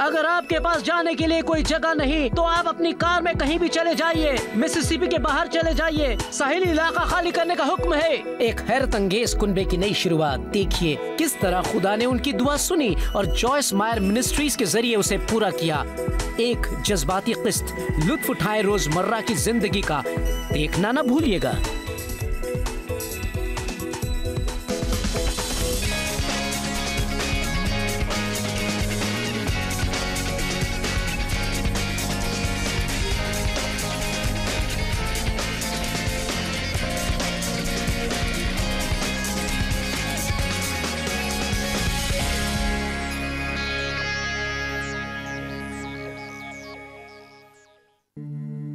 अगर आपके पास जाने के लिए कोई जगह नहीं तो आप अपनी कार में कहीं भी चले जाइए, मिसिसिपी के बाहर चले जाइए, साहिली इलाका खाली करने का हुक्म है। एक हैरत अंगेज कुनबे की नई शुरुआत। देखिए किस तरह खुदा ने उनकी दुआ सुनी और जॉयस मायर मिनिस्ट्रीज के जरिए उसे पूरा किया। एक जज्बाती किस्त, लुत्फ उठाए रोजमर्रा की जिंदगी का, देखना ना भूलिएगा।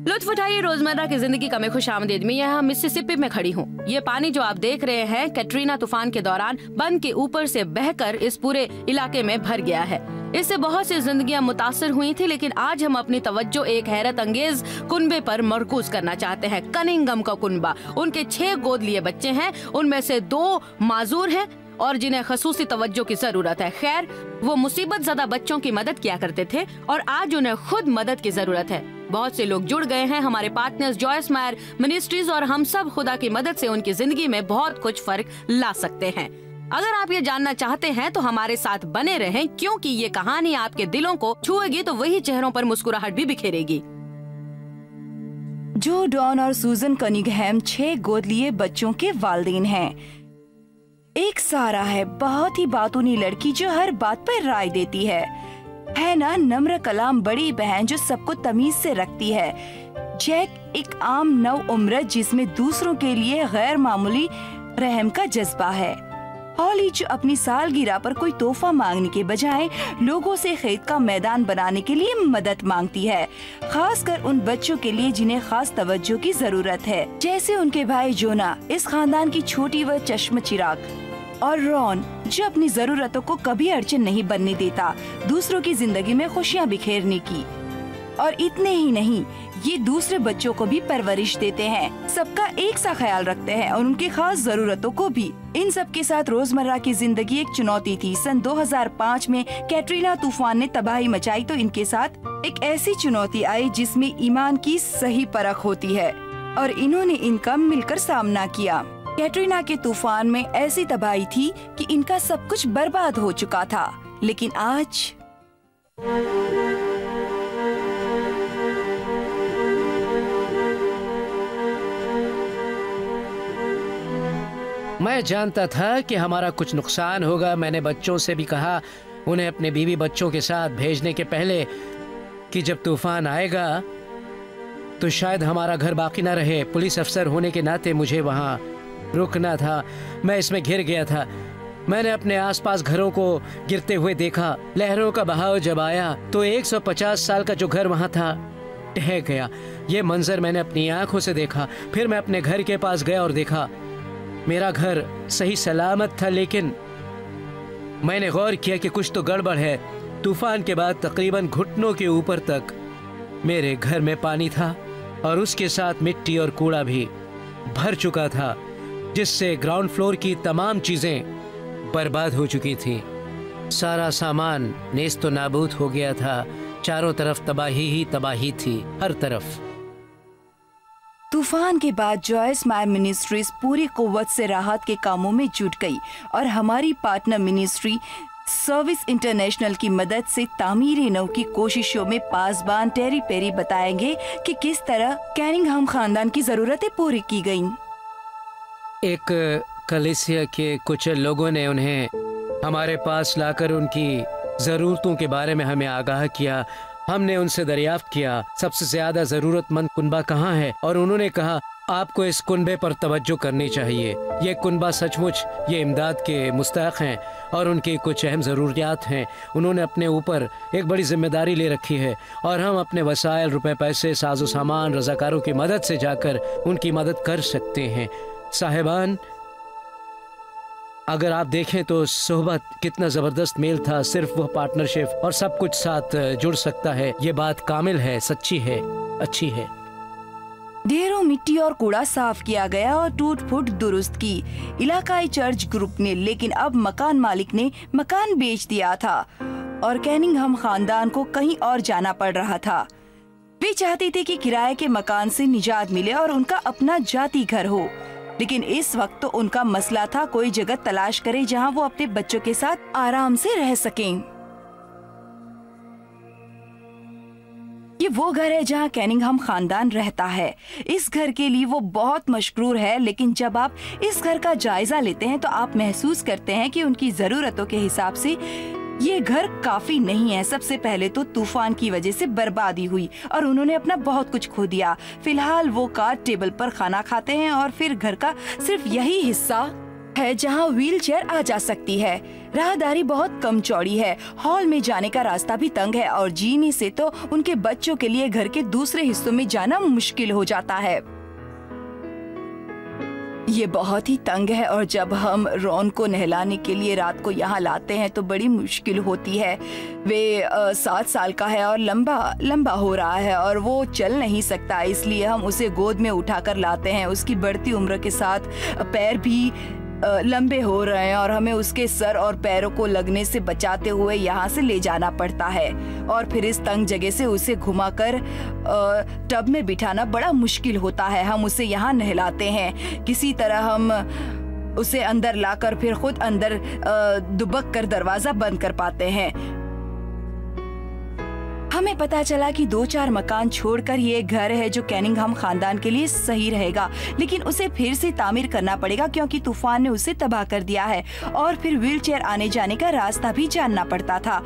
लुत्फ उठाइए रोजमर्रा की जिंदगी का मैं खुशामदीद में यहाँ मिसिसिपी में खड़ी हूँ। ये पानी जो आप देख रहे हैं कैटरीना तूफान के दौरान बंद के ऊपर से बहकर इस पूरे इलाके में भर गया है। इससे बहुत सी जिंदगियां मुतासर हुई थी, लेकिन आज हम अपनी तवज्जो एक हैरत अंगेज कुनबे पर मरकूज करना चाहते हैं। कनिंगम का कुनबा, उनके 6 गोद लिए बच्चे हैं, उनमें से 2 माजूर हैं और जिन्हें खसूसी तवज्जो की जरूरत है। खैर, वो मुसीबत ज़दा बच्चों की मदद किया करते थे और आज उन्हें खुद मदद की जरूरत है। बहुत से लोग जुड़ गए हैं, हमारे पार्टनर्स जॉयस मायर मिनिस्ट्रीज, और हम सब खुदा की मदद से उनकी जिंदगी में बहुत कुछ फर्क ला सकते हैं। अगर आप ये जानना चाहते हैं तो हमारे साथ बने रहें, क्योंकि ये कहानी आपके दिलों को छुएगी तो वही चेहरों पर मुस्कुराहट भी बिखेरेगी। जो, डॉन और सूजन कनिंघम 6 गोद लिए बच्चों के वालिदैन हैं। एक सारा है, बहुत ही बातूनी लड़की जो हर बात पर राय देती है ना, नम्र कलाम बड़ी बहन जो सबको तमीज से रखती है। जैक एक आम नव उम्र जिसमें दूसरों के लिए गैर मामूली रहम का जज्बा है। हॉली जो अपनी सालगिरह पर कोई तोहफा मांगने के बजाय लोगों से खेत का मैदान बनाने के लिए मदद मांगती है, खासकर उन बच्चों के लिए जिन्हें खास तवज्जो की जरूरत है, जैसे उनके भाई जोना, इस खानदान की छोटी व चश्म चिराग, और रॉन जो अपनी जरूरतों को कभी अड़चन नहीं बनने देता, दूसरों की जिंदगी में खुशियाँ बिखेरने की। और इतने ही नहीं, ये दूसरे बच्चों को भी परवरिश देते हैं, सबका एक सा ख्याल रखते हैं और उनकी खास जरूरतों को भी। इन सब के साथ रोजमर्रा की जिंदगी एक चुनौती थी। सन 2005 में कैटरीना तूफान ने तबाही मचाई तो इनके साथ एक ऐसी चुनौती आई जिसमें ईमान की सही परख होती है, और इन्होंने इनका मिलकर सामना किया। कैटरीना के तूफान में ऐसी तबाही थी कि इनका सब कुछ बर्बाद हो चुका था, लेकिन आज मैं जानता था कि हमारा कुछ नुकसान होगा। मैंने बच्चों से भी कहा उन्हें अपने बीवी बच्चों के साथ भेजने के पहले कि जब तूफान आएगा तो शायद हमारा घर बाकी ना रहे। पुलिस अफसर होने के नाते मुझे वहाँ रुकना था। मैं इसमें घिर गया था। मैंने अपने आसपास घरों को गिरते हुए देखा। लहरों का बहाव जब आया तो 150 साल का जो घर वहाँ था ढह गया। ये मंजर मैंने अपनी आंखों से देखा। फिर मैं अपने घर के पास गया और देखा मेरा घर सही सलामत था, लेकिन मैंने गौर किया कि कुछ तो गड़बड़ है। तूफान के बाद तकरीबन घुटनों के ऊपर तक मेरे घर में पानी था और उसके साथ मिट्टी और कूड़ा भी भर चुका था, जिससे ग्राउंड फ्लोर की तमाम चीजें बर्बाद हो चुकी थी। सारा सामान नेस्तो नाबूद हो गया था। चारों तरफ तबाही ही तबाही थी, हर तरफ। तूफान के बाद जॉयस मायर मिनिस्ट्रीज पूरी कुव्वत से राहत के कामों में जुट गई और हमारी पार्टनर मिनिस्ट्री सर्विस इंटरनेशनल की मदद से तामीरी नौ की कोशिशों में पासबान टेरी पेरी बताएंगे कि किस तरह कैनिंघम खानदान की जरूरतें पूरी की गईं। एक कलीसिया के कुछ लोगों ने उन्हें हमारे पास लाकर उनकी जरूरतों के बारे में हमें आगाह किया। हमने उनसे दरियाफ्त किया सबसे ज्यादा जरूरतमंद कुनबा कहाँ है, और उन्होंने कहा आपको इस कुनबे पर तवज्जो करनी चाहिए। ये कुनबा सचमुच ये इमदाद के मुस्तहक हैं और उनकी कुछ अहम ज़रूरियात हैं। उन्होंने अपने ऊपर एक बड़ी जिम्मेदारी ले रखी है और हम अपने वसाइल, रुपए पैसे, साजो सामान, रजाकारों की मदद से जाकर उनकी मदद कर सकते हैं। साहिबान, अगर आप देखें तो सोहबत कितना ज़बरदस्त मेल था। सिर्फ वह पार्टनरशिप और सब कुछ साथ जुड़ सकता है। ये बात कामिल है, सच्ची है, अच्छी है। ढेरों मिट्टी और कूड़ा साफ किया गया और टूट फूट दुरुस्त की इलाकाई चर्च ग्रुप ने, लेकिन अब मकान मालिक ने मकान बेच दिया था और कैनिंघम खानदान को कहीं और जाना पड़ रहा था। वे चाहते थे कि किराए के मकान से निजात मिले और उनका अपना जाती घर हो, लेकिन इस वक्त तो उनका मसला था कोई जगह तलाश करे जहां वो अपने बच्चों के साथ आराम से रह सकें। ये वो घर है जहां कैनिंघम खानदान रहता है। इस घर के लिए वो बहुत मशहूर है, लेकिन जब आप इस घर का जायजा लेते हैं तो आप महसूस करते हैं कि उनकी जरूरतों के हिसाब से ये घर काफी नहीं है। सबसे पहले तो तूफान की वजह से बर्बादी हुई और उन्होंने अपना बहुत कुछ खो दिया। फिलहाल वो कार्ड टेबल पर खाना खाते हैं और फिर घर का सिर्फ यही हिस्सा है जहां व्हीलचेयर आ जा सकती है। राहदारी बहुत कम चौड़ी है, हॉल में जाने का रास्ता भी तंग है और जीने से तो उनके बच्चों के लिए घर के दूसरे हिस्सों में जाना मुश्किल हो जाता है। ये बहुत ही तंग है और जब हम रॉन को नहलाने के लिए रात को यहाँ लाते हैं तो बड़ी मुश्किल होती है। वे 7 साल का है और लंबा हो रहा है और वो चल नहीं सकता, इसलिए हम उसे गोद में उठाकर लाते हैं। उसकी बढ़ती उम्र के साथ पैर भी लंबे हो रहे हैं और हमें उसके सर और पैरों को लगने से बचाते हुए यहाँ से ले जाना पड़ता है और फिर इस तंग जगह से उसे घुमाकर टब में बिठाना बड़ा मुश्किल होता है। हम उसे यहाँ नहलाते हैं, किसी तरह हम उसे अंदर लाकर फिर खुद अंदर दुबक कर दरवाजा बंद कर पाते हैं। हमें पता चला कि 2-4 मकान छोड़कर ये घर है जो कैनिंघम खानदान के लिए सही रहेगा, लेकिन उसे फिर से तामीर करना पड़ेगा क्योंकि तूफान ने उसे तबाह कर दिया है और फिर व्हीलचेयर आने जाने का रास्ता भी जानना पड़ता था।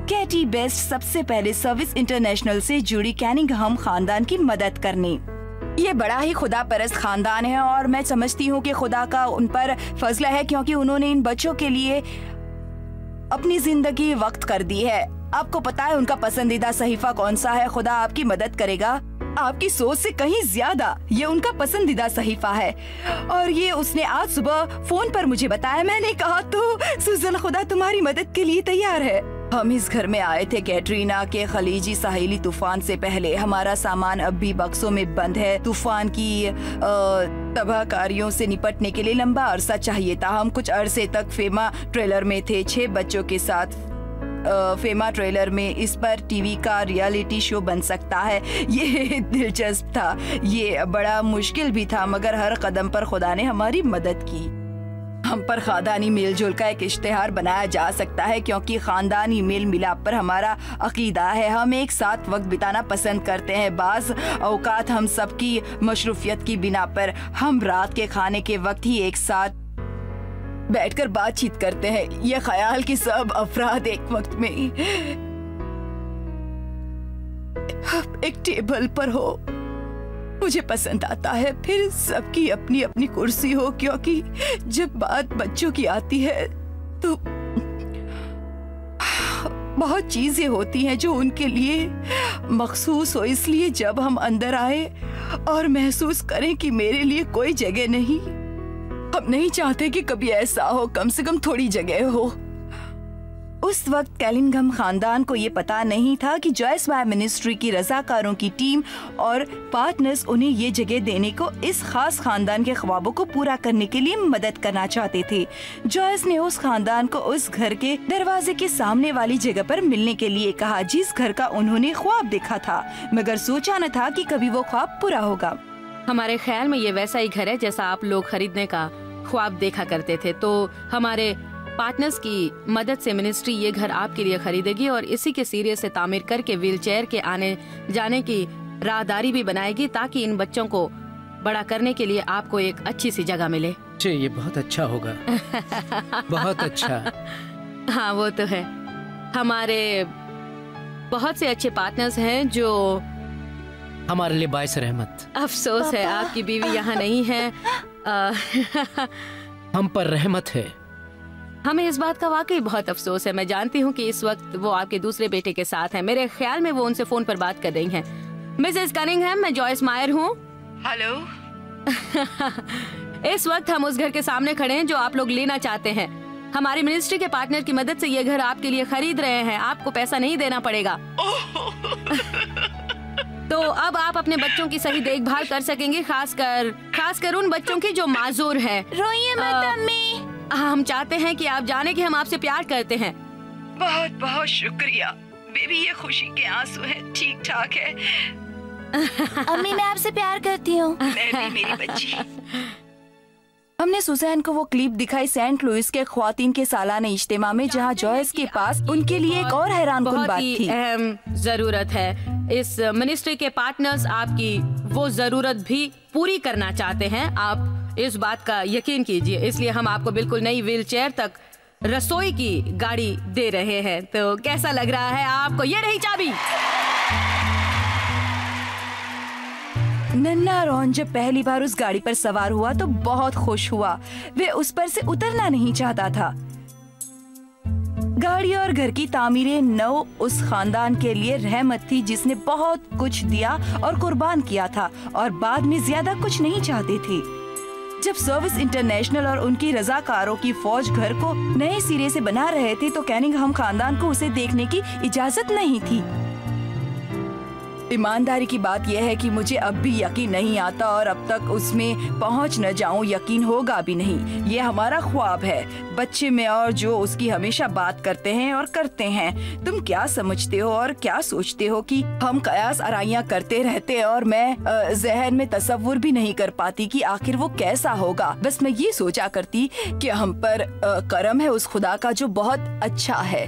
कैटी बेस्ट सबसे पहले सर्विस इंटरनेशनल से जुड़ी कैनिंघम खानदान की मदद करने। ये बड़ा ही खुदा परस्त खानदान है और मैं समझती हूँ कि खुदा का उन पर फजला है क्योंकि उन्होंने इन बच्चों के लिए अपनी जिंदगी वक्त कर दी है। आपको पता है उनका पसंदीदा सहीफा कौन सा है? खुदा आपकी मदद करेगा, आपकी सोच से कहीं ज्यादा ये उनका पसंदीदा सहीफा है और ये उसने आज सुबह फोन पर मुझे बताया। मैंने कहा तो सुजन, खुदा तुम्हारी मदद के लिए तैयार है। हम इस घर में आए थे कैटरीना के खलीजी साहिली तूफान से पहले। हमारा सामान अब भी बक्सों में बंद है। तूफान की तबाहकारियों से निपटने के लिए लंबा अरसा चाहिए था। हम कुछ अरसे तक फेमा ट्रेलर में थे 6 बच्चों के साथ। फेमा ट्रेलर में इस पर टीवी का रियलिटी शो बन सकता है। ये दिलचस्प था, ये बड़ा मुश्किल भी था, मगर हर कदम पर खुदा ने हमारी मदद की। हम पर खानदानी मेल जोल का एक इश्तेहार बनाया जा सकता है क्योंकि खानदानी मेल मिलाप पर हमारा अकीदा है। हम एक साथ वक्त बिताना पसंद करते हैं। बाज औकात हम सबकी मशरूफियत की बिना पर हम रात के खाने के वक्त ही एक साथ बैठकर बातचीत करते हैं। ये ख्याल कि सब अफराद एक वक्त में एक टेबल पर हो मुझे पसंद आता है। फिर सबकी अपनी अपनी कुर्सी हो, क्योंकि जब बात बच्चों की आती है तो बहुत चीजें होती हैं जो उनके लिए मखसूस हो। इसलिए जब हम अंदर आए और महसूस करें कि मेरे लिए कोई जगह नहीं, हम नहीं चाहते कि कभी ऐसा हो, कम से कम थोड़ी जगह हो। उस वक्त कैनिंघम खानदान को ये पता नहीं था कि जॉयस मायर मिनिस्ट्री की रजाकारों की टीम और पार्टनर्स उन्हें ये जगह देने को इस खास खानदान के ख्वाबों को पूरा करने के लिए मदद करना चाहते थे। जॉयस ने उस खानदान को उस घर के दरवाजे के सामने वाली जगह पर मिलने के लिए कहा जिस घर का उन्होंने ख्वाब देखा था, मगर सोचा न था कि कभी वो ख्वाब पूरा होगा। हमारे ख्याल में ये वैसा ही घर है जैसा आप लोग खरीदने का ख्वाब देखा करते थे। तो हमारे पार्टनर्स की मदद से मिनिस्ट्री ये घर आपके लिए खरीदेगी और इसी के सिरे से तामीर करके व्हीलचेयर के आने जाने की राहदारी भी बनाएगी ताकि इन बच्चों को बड़ा करने के लिए आपको एक अच्छी सी जगह मिले। ये बहुत अच्छा होगा। बहुत अच्छा। हाँ वो तो है। हमारे बहुत से अच्छे पार्टनर्स हैं जो हमारे लिए बाइस रहमत। अफसोस है आपकी बीवी यहाँ नहीं है। हम पर रहमत है। हमें इस बात का वाकई बहुत अफसोस है। मैं जानती हूँ कि इस वक्त वो आपके दूसरे बेटे के साथ हैं। मेरे ख्याल में वो उनसे फोन पर बात कर रही हैं। मिसेस कनिंघम, मैं जॉयस मायर हूँ। हेलो। इस वक्त हम उस घर के सामने खड़े हैं जो आप लोग लेना चाहते हैं। हमारी मिनिस्ट्री के पार्टनर की मदद से ये घर आपके लिए खरीद रहे हैं। आपको पैसा नहीं देना पड़ेगा। तो अब आप अपने बच्चों की सही देखभाल कर सकेंगे, खासकर उन बच्चों की जो माजूर हैं। रोइए मत अम्मी। हम चाहते हैं कि आप जाने कि हम आपसे प्यार करते हैं। बहुत बहुत शुक्रिया बेबी, ये खुशी के आंसू हैं, ठीक ठाक है। अम्मी मैं आपसे प्यार करती हूँ। मैं भी मेरी बच्ची। हमने सुसैन को वो क्लिप दिखाई सेंट लुइस के ख्वातीन के सालाना इज्तिमा में, जहाँ जॉयस के पास उनके लिए एक और हैरानकुन बात थी। अहम जरूरत है। इस मिनिस्ट्री के पार्टनर्स आपकी वो जरूरत भी पूरी करना चाहते हैं, आप इस बात का यकीन कीजिए। इसलिए हम आपको बिल्कुल नई व्हील चेयर तक रसोई की गाड़ी दे रहे हैं। तो कैसा लग रहा है आपको? ये रही चाबी। नन्हा रॉन जब पहली बार उस गाड़ी पर सवार हुआ तो बहुत खुश हुआ। वे उस पर से उतरना नहीं चाहता था। गाड़ी और घर की तामीरें नौ उस खानदान के लिए रहमत थी जिसने बहुत कुछ दिया और कुर्बान किया था और बाद में ज्यादा कुछ नहीं चाहते थे। जब सर्विस इंटरनेशनल और उनकी रजाकारों की फौज घर को नए सिरे से बना रहे थे तो कैनिंघम खानदान को उसे देखने की इजाजत नहीं थी। ईमानदारी की बात यह है कि मुझे अब भी यकीन नहीं आता और अब तक उसमें पहुंच न जाऊं, यकीन होगा भी नहीं। ये हमारा ख्वाब है, बच्चे में और जो उसकी हमेशा बात करते हैं और करते हैं। तुम क्या समझते हो और क्या सोचते हो कि हम कयास आराइयां करते रहते और मैं जहन में तसव्वुर भी नहीं कर पाती कि आखिर वो कैसा होगा। बस मैं ये सोचा करती कि हम पर करम है उस खुदा का जो बहुत अच्छा है।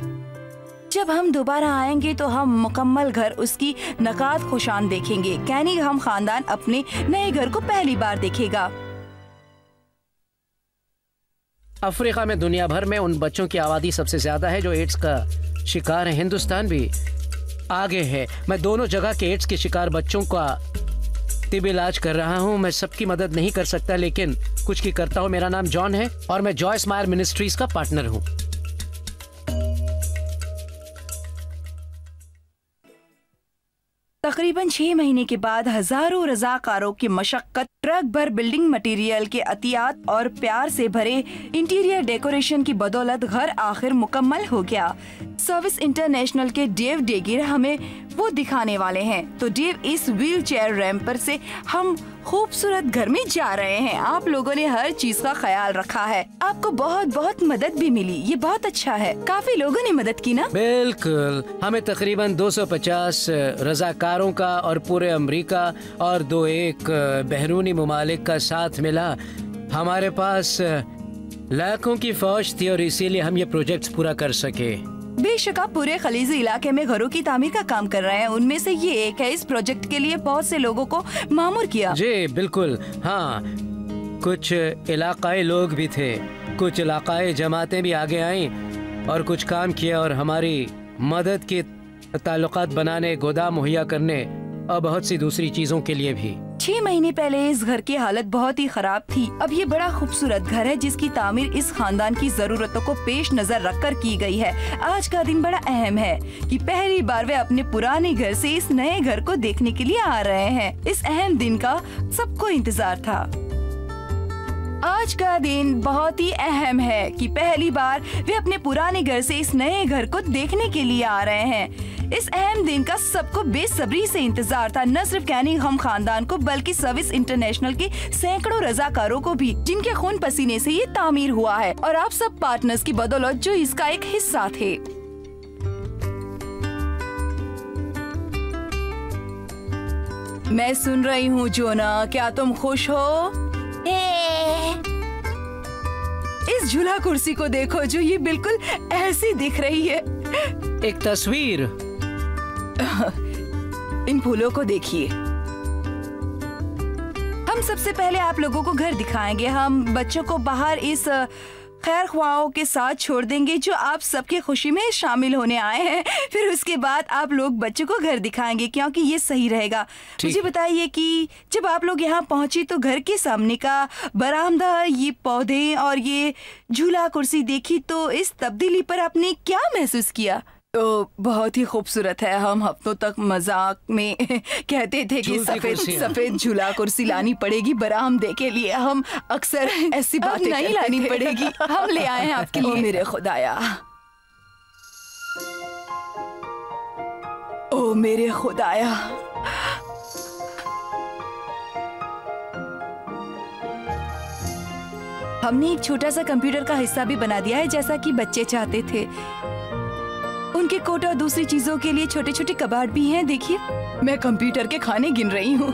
जब हम दोबारा आएंगे तो हम मुकम्मल घर उसकी नकात खुशान देखेंगे। कैनिंघम खानदान अपने नए घर को पहली बार देखेगा। अफ्रीका में दुनिया भर में उन बच्चों की आबादी सबसे ज्यादा है जो एड्स का शिकार है। हिंदुस्तान भी आगे है। मैं दोनों जगह के एड्स के शिकार बच्चों का तिब इलाज कर रहा हूँ। मैं सबकी मदद नहीं कर सकता लेकिन कुछ की करता हूँ। मेरा नाम जॉन है और मैं जॉयस मायर मिनिस्ट्रीज का पार्टनर हूँ। तकरीबन 6 महीने के बाद हजारों रजाकारों की मशक्कत, ट्रक भर बिल्डिंग मटेरियल के अतियात और प्यार से भरे इंटीरियर डेकोरेशन की बदौलत घर आखिर मुकम्मल हो गया। सर्विस इंटरनेशनल के डेव डेगिर हमें वो दिखाने वाले हैं। तो डेव, इस व्हील चेयर रैंप पर से हम खूबसूरत घर में जा रहे हैं। आप लोगों ने हर चीज का ख्याल रखा है, आपको बहुत बहुत मदद भी मिली। ये बहुत अच्छा है। काफी लोगों ने मदद की ना? बिल्कुल। हमें तकरीबन 250 रजाकारों का और पूरे अमेरिका और 2-1 बहरूनी मुमालिक का साथ मिला। हमारे पास लाखों की फौज थी और इसीलिए हम ये प्रोजेक्ट पूरा कर सके। बेशक आप पूरे खलीजी इलाके में घरों की तामीर का काम कर रहे हैं। उनमें से ये एक है। इस प्रोजेक्ट के लिए बहुत से लोगों को मामूर किया। जी बिल्कुल, हाँ। कुछ इलाकाई लोग भी थे, कुछ इलाकाई जमातें भी आगे आईं और कुछ काम किया और हमारी मदद के ताल्लुकात बनाने, गोदाम मुहैया करने और बहुत सी दूसरी चीजों के लिए भी। 6 महीने पहले इस घर की हालत बहुत ही खराब थी। अब ये बड़ा खूबसूरत घर है जिसकी तामीर इस खानदान की जरूरतों को पेश नजर रखकर की गई है। आज का दिन बड़ा अहम है कि पहली बार वे अपने पुराने घर से इस नए घर को देखने के लिए आ रहे हैं। इस अहम दिन का सबको इंतजार था। आज का दिन बहुत ही अहम है कि पहली बार वे अपने पुराने घर से इस नए घर को देखने के लिए आ रहे हैं। इस अहम दिन का सबको बेसब्री से इंतजार था, न सिर्फ कैनिंघम खानदान को बल्कि सर्विस इंटरनेशनल के सैकड़ों रजाकारों को भी, जिनके खून पसीने से ये तामीर हुआ है और आप सब पार्टनर्स की बदौलत जो इसका एक हिस्सा थे। मैं सुन रही हूँ जोना, क्या तुम खुश हो? इस झूला कुर्सी को देखो जो ये बिल्कुल ऐसी दिख रही है। एक तस्वीर। इन फूलों को देखिए। हम सबसे पहले आप लोगों को घर दिखाएंगे। हम बच्चों को बाहर इस खैर ख्वाहों के साथ छोड़ देंगे जो आप सबकी खुशी में शामिल होने आए हैं। फिर उसके बाद आप लोग बच्चों को घर दिखाएंगे क्योंकि ये सही रहेगा। मुझे बताइए कि जब आप लोग यहाँ पहुँचे तो घर के सामने का बरामदा, ये पौधे और ये झूला कुर्सी देखी तो इस तब्दीली पर आपने क्या महसूस किया? तो बहुत ही खूबसूरत है। हम हफ्तों तक मजाक में कहते थे कि सफेद झूला कुर्सी लानी पड़ेगी बरामदे के लिए। हम अक्सर ऐसी बातें नहीं लानी पड़ेगी, हम ले आए हैं आपके लिए। मेरे खुदाया, ओ मेरे खुदाया, हमने एक छोटा सा कंप्यूटर का हिस्सा भी बना दिया है जैसा कि बच्चे चाहते थे। उनके कोट और दूसरी चीजों के लिए छोटे छोटे कबाड़ भी हैं। देखिए, मैं कंप्यूटर के खाने गिन रही हूँ।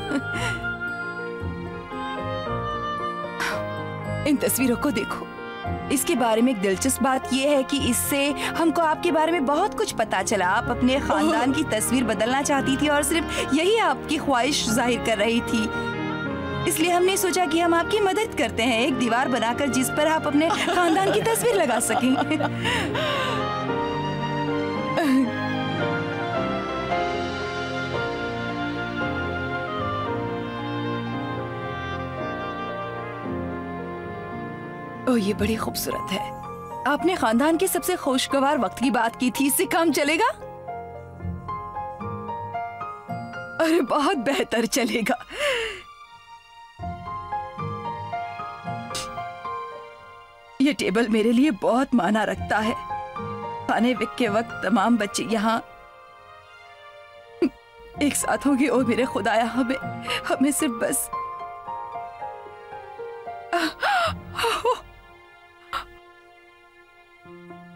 इन तस्वीरों को देखो। इसके बारे में एक दिलचस्प बात यह है कि इससे हमको आपके बारे में बहुत कुछ पता चला। आप अपने खानदान की तस्वीर बदलना चाहती थी और सिर्फ यही आपकी ख्वाहिश जाहिर कर रही थी। इसलिए हमने सोचा कि हम आपकी मदद करते हैं, एक दीवार बनाकर जिस पर आप अपने खानदान की तस्वीर लगा सकें। ओह, ये बड़ी खूबसूरत है। आपने खानदान के सबसे खुशगवार वक्त की बात की थी, इससे काम चलेगा? अरे बहुत बेहतर चलेगा। ये टेबल मेरे लिए बहुत मायना रखता है। खाने के वक्त तमाम बच्चे यहाँ एक साथ होंगे। ओ मेरे खुदाया, हमें सिर्फ बस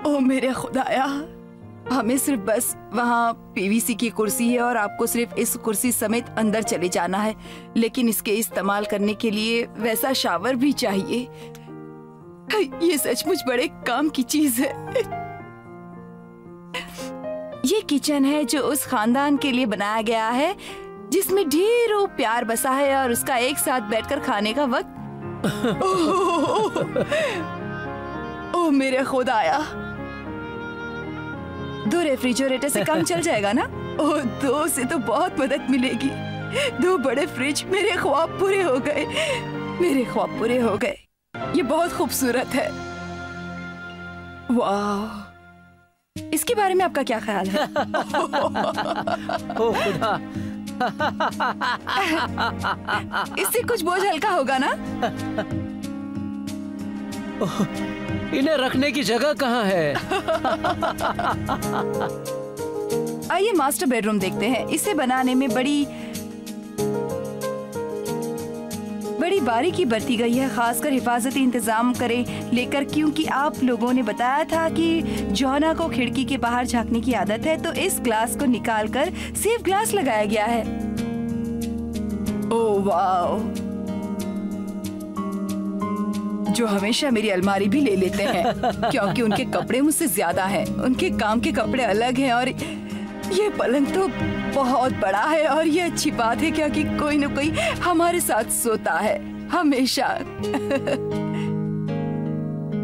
ओ मेरे खुदाया, हमें सिर्फ बस वहाँ पीवीसी की कुर्सी है और आपको सिर्फ इस कुर्सी समेत अंदर चले जाना है। लेकिन इसके इस्तेमाल करने के लिए वैसा शावर भी चाहिए। ये सचमुच बड़े काम की चीज है। ये किचन है जो उस खानदान के लिए बनाया गया है जिसमें ढेरों प्यार बसा है और उसका एक साथ बैठकर खाने का वक्त। ओ मेरे खुदाया, 2 रेफ्रिजरेटर से काम चल जाएगा ना? ओह, 2 से तो बहुत मदद मिलेगी। 2 बड़े फ्रिज। मेरे ख्वाब पूरे हो गए, मेरे ख्वाब पूरे हो गए। ये बहुत खूबसूरत है। वाह, इसके बारे में आपका क्या ख्याल है? ओ खुदा, इससे कुछ बोझ हल्का होगा ना? इन्हें रखने की जगह कहाँ है? आइए मास्टर बेडरूम देखते हैं। इसे बनाने में बड़ी बारीकी बरती गई है, खासकर हिफाजती इंतजाम लेकर, क्योंकि आप लोगों ने बताया था कि जॉना को खिड़की के बाहर झांकने की आदत है, तो इस ग्लास को निकालकर सेफ ग्लास लगाया गया है। ओह वाओ, जो हमेशा मेरी अलमारी भी ले लेते हैं क्योंकि उनके कपड़े मुझसे ज्यादा हैं। उनके काम के कपड़े अलग हैं और ये पलंग तो बहुत बड़ा है और ये अच्छी बात है क्योंकि कोई न कोई हमारे साथ सोता है हमेशा।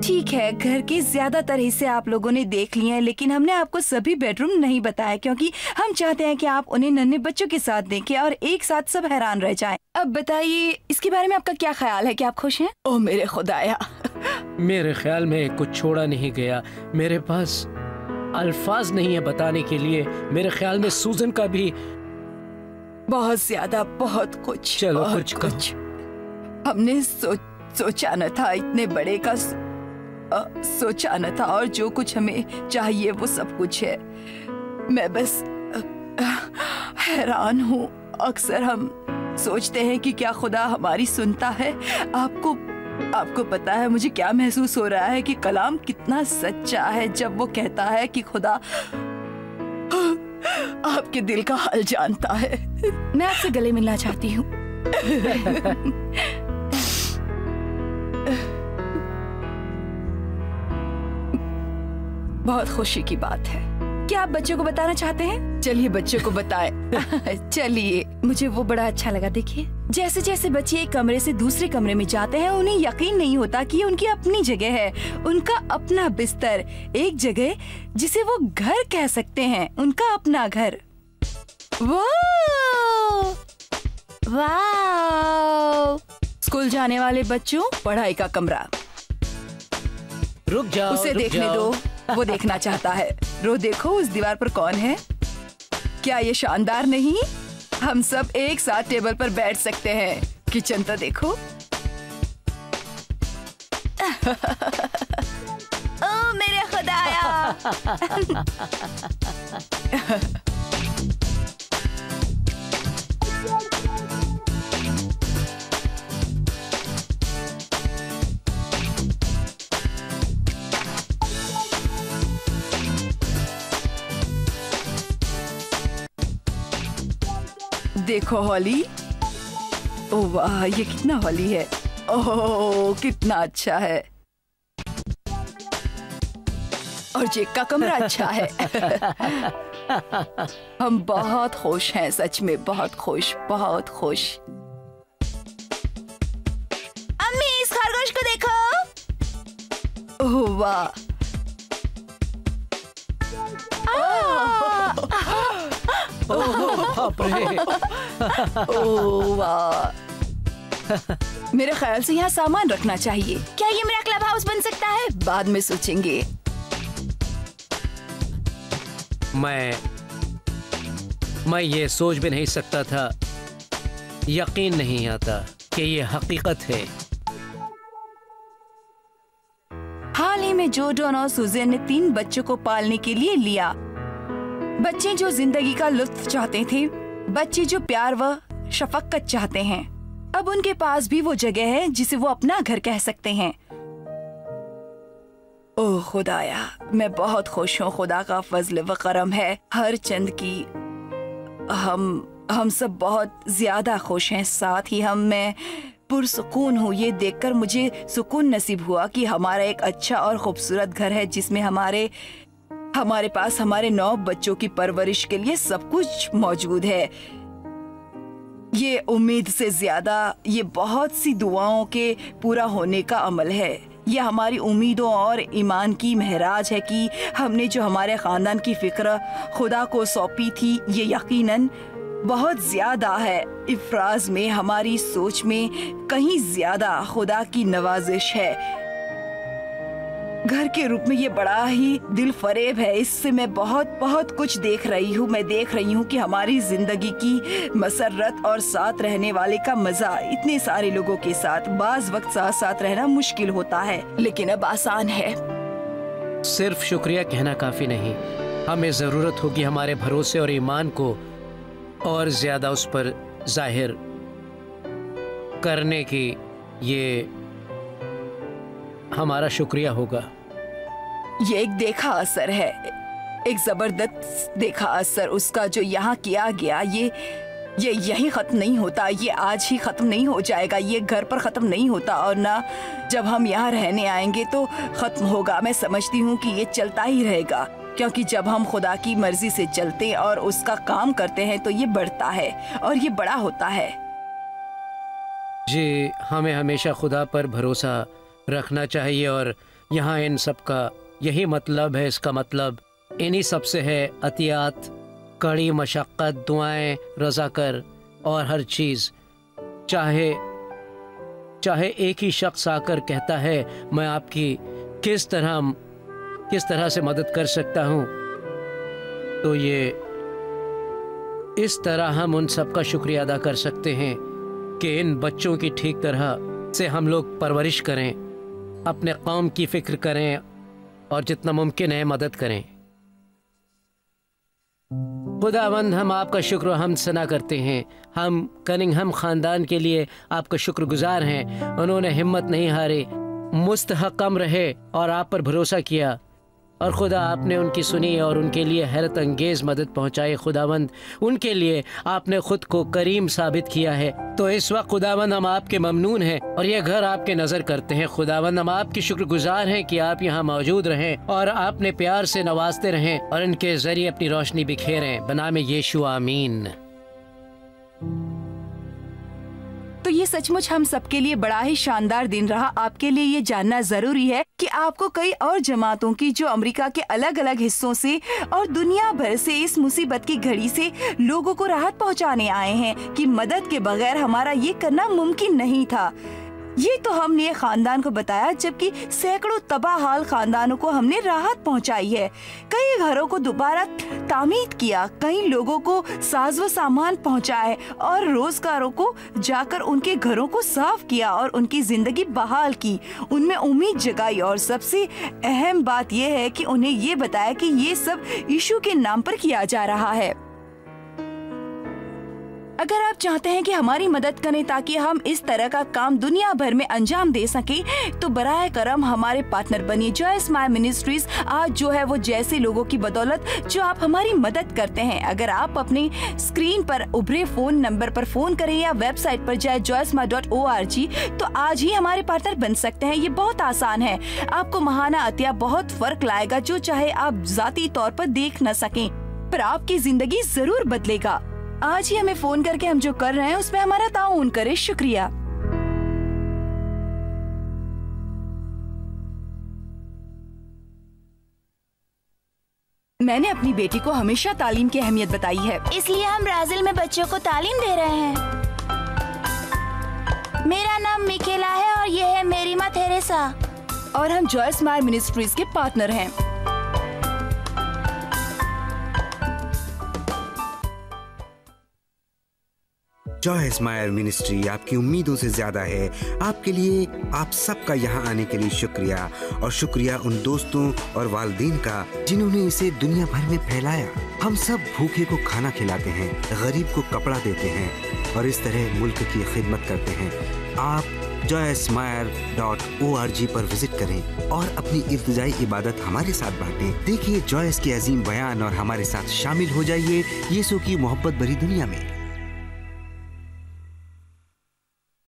ठीक है, घर के ज्यादातर हिस्से आप लोगों ने देख लिए हैं, लेकिन हमने आपको सभी बेडरूम नहीं बताया क्योंकि हम चाहते हैं कि आप उन्हें नन्हे बच्चों के साथ देखें और एक साथ सब हैरान रह जाएं। अब बताइए, इसके बारे में आपका क्या ख्याल है? क्या आप खुश हैं? ओह मेरे खुदाया, मेरे ख्याल में कुछ छोड़ा नहीं गया। मेरे पास अल्फाज नहीं है बताने के लिए। मेरे ख्याल में सूजन का भी बहुत ज्यादा, बहुत कुछ। चलो बहुत कुछ हमने सोचा न था, इतने बड़े का सोचा न था, और जो कुछ हमें चाहिए वो सब कुछ है। मैं बस हैरान हूँ। अक्सर हम सोचते हैं कि क्या खुदा हमारी सुनता है? आपको पता है मुझे क्या महसूस हो रहा है कि कलाम कितना सच्चा है जब वो कहता है कि खुदा आपके दिल का हाल जानता है। मैं आपसे गले मिलना चाहती हूँ। बहुत खुशी की बात है। क्या आप बच्चों को बताना चाहते हैं? चलिए बच्चों को बताएं। चलिए, मुझे वो बड़ा अच्छा लगा। देखिए, जैसे जैसे बच्चे एक कमरे से दूसरे कमरे में जाते हैं उन्हें यकीन नहीं होता कि उनकी अपनी जगह है, उनका अपना बिस्तर, एक जगह जिसे वो घर कह सकते हैं, उनका अपना घर। वाह वाह। स्कूल जाने वाले बच्चों, पढ़ाई का कमरा। रुक जाओ, उसे रुक देखने जाओ। दो, वो देखना चाहता है। रो, देखो उस दीवार पर कौन है? क्या ये शानदार नहीं? हम सब एक साथ टेबल पर बैठ सकते हैं। किचन तो देखो। ओ मेरे खुदाया। देखो हॉली, ओह वाह, ये कितना हॉली है। ओह कितना अच्छा है। और जेक का कमरा अच्छा है। हम बहुत खुश हैं, सच में बहुत खुश, बहुत खुश। अम्मी इस खरगोश को देखो। ओह वाह, बाप रे। ओह वाह। मेरे ख्याल से यहाँ सामान रखना चाहिए। क्या ये मेरा क्लब हाउस बन सकता है? बाद में सोचेंगे। मैं ये सोच भी नहीं सकता था, यकीन नहीं आता कि ये हकीकत है। हाल ही में जोर्डन और सुजैन ने 3 बच्चों को पालने के लिए लिया। बच्चे जो जिंदगी का लुत्फ चाहते थे, बच्चे जो प्यार व शफकत चाहते हैं। अब उनके पास भी वो जगह है जिसे वो अपना घर कह सकते हैं। ओह खुदाया, मैं बहुत खुश हूँ। खुदा का फजल व करम है हर चंद की। हम सब बहुत ज्यादा खुश हैं। साथ ही मैं पुरसुकून हूँ। ये देखकर मुझे सुकून नसीब हुआ कि हमारा एक अच्छा और खूबसूरत घर है जिसमें हमारे पास हमारे 9 बच्चों की परवरिश के लिए सब कुछ मौजूद है। ये उम्मीद से ज्यादा ये बहुत सी दुआओं के पूरा होने का अमल है। ये हमारी उम्मीदों और ईमान की महराज है कि हमने जो हमारे खानदान की फिक्र खुदा को सौंपी थी, ये यकीनन बहुत ज्यादा है। इफराज में, हमारी सोच में कहीं ज्यादा खुदा की नवाजिश है। घर के रूप में ये बड़ा ही दिल फरेब है। इससे मैं बहुत कुछ देख रही हूँ। मैं देख रही हूँ कि हमारी जिंदगी की मसरत और साथ रहने वाले का मजा। इतने सारे लोगों के साथ बाज वक्त साथ साथ रहना मुश्किल होता है, लेकिन अब आसान है। सिर्फ शुक्रिया कहना काफी नहीं, हमें जरूरत होगी हमारे भरोसे और ईमान को और ज्यादा उस पर जाहिर करने की। ये हमारा शुक्रिया होगा। ये एक देखा असर है, एक जबरदस्त देखा असर उसका जो यहाँ किया गया। ये यहीं खत्म नहीं होता। ये आज ही खत्म नहीं हो जाएगा। ये घर पर खत्म नहीं होता और ना जब हम यहाँ रहने आएंगे तो खत्म होगा। मैं समझती हूँ कि ये चलता ही रहेगा, क्योंकि जब हम खुदा की मर्जी से चलते और उसका काम करते हैं तो ये बढ़ता है और ये बड़ा होता है। जी, हमें हमेशा खुदा पर भरोसा रखना चाहिए और यहाँ इन सब का यही मतलब है। इसका मतलब इन्हीं सब से है अतियात, कड़ी मशक्क़त, दुआएं, रज़ाकर और हर चीज़। चाहे एक ही शख्स आकर कहता है मैं आपकी किस तरह से मदद कर सकता हूँ, तो ये इस तरह हम उन सब का शुक्रिया अदा कर सकते हैं कि इन बच्चों की ठीक तरह से हम लोग परवरिश करें, अपने कौम की फिक्र करें और जितना मुमकिन है मदद करें। खुदावंद, हम आपका शुक्र हम सना करते हैं। हम कनिंघम खानदान के लिए आपका शुक्रगुजार हैं। उन्होंने हिम्मत नहीं हारी, मुस्तहकम रहे और आप पर भरोसा किया और खुदा आपने उनकी सुनी और उनके लिए हैरत अंगेज मदद पहुंचाई। खुदावंद, उनके लिए आपने खुद को करीम साबित किया है। तो इस वक्त खुदावंद हम आपके ममनून हैं और ये घर आपके नजर करते हैं। खुदावंद, हम आपके शुक्रगुजार हैं कि आप यहाँ मौजूद रहें और आपने प्यार से नवाजते रहें और इनके जरिए अपनी रोशनी बिखेरें। बनामे यीशु, आमीन। तो ये सचमुच हम सबके लिए बड़ा ही शानदार दिन रहा। आपके लिए ये जानना जरूरी है कि आपको कई और जमातों की जो अमेरिका के अलग अलग हिस्सों से और दुनिया भर से इस मुसीबत की घड़ी से लोगों को राहत पहुंचाने आए हैं कि मदद के बगैर हमारा ये करना मुमकिन नहीं था। ये तो हमने खानदान को बताया, जबकि सैकड़ों तबाह हाल खानदानों को हमने राहत पहुंचाई है। कई घरों को दोबारा तामीर किया, कई लोगों को साज व सामान पहुंचाए और रोजगारों को जाकर उनके घरों को साफ किया और उनकी जिंदगी बहाल की, उनमें उम्मीद जगाई। और सबसे अहम बात यह है कि उन्हें ये बताया कि ये सब यीशु के नाम पर किया जा रहा है। अगर आप चाहते हैं कि हमारी मदद करें ताकि हम इस तरह का काम दुनिया भर में अंजाम दे सके, तो बराए करम हमारे पार्टनर बनिए। जॉय स्माइल मिनिस्ट्रीज आज जो है वो जैसे लोगों की बदौलत जो आप हमारी मदद करते हैं। अगर आप अपने स्क्रीन पर उभरे फोन नंबर पर फोन करें या वेबसाइट पर जाए joysmile.org, तो आज ही हमारे पार्टनर बन सकते हैं। ये बहुत आसान है। आपको महाना अतिया बहुत फर्क लाएगा, जो चाहे आप जाती तौर पर देख न सकें, पर आपकी जिंदगी जरूर बदलेगा। आज ही हमें फोन करके हम जो कर रहे हैं उसमें हमारा ताउन करें। शुक्रिया। मैंने अपनी बेटी को हमेशा तालीम की अहमियत बताई है, इसलिए हम ब्राजील में बच्चों को तालीम दे रहे हैं। मेरा नाम मिकेला है और ये है मेरी माँ थेरेसा, और हम जॉय स्माइल मिनिस्ट्रीज के पार्टनर हैं। जॉय स्माइल मिनिस्ट्री आपकी उम्मीदों से ज्यादा है। आपके लिए आप सबका यहाँ आने के लिए शुक्रिया, और शुक्रिया उन दोस्तों और वालिदैन का जिन्होंने इसे दुनिया भर में फैलाया। हम सब भूखे को खाना खिलाते हैं, गरीब को कपड़ा देते हैं और इस तरह मुल्क की खिदमत करते हैं। आप joysmile.org पर विजिट करें और अपनी इब्तिदाई इबादत हमारे साथ बांटें। देखिए जॉयस के अजीम बयान और हमारे साथ शामिल हो जाइए यीशु की मोहब्बत भरी दुनिया में।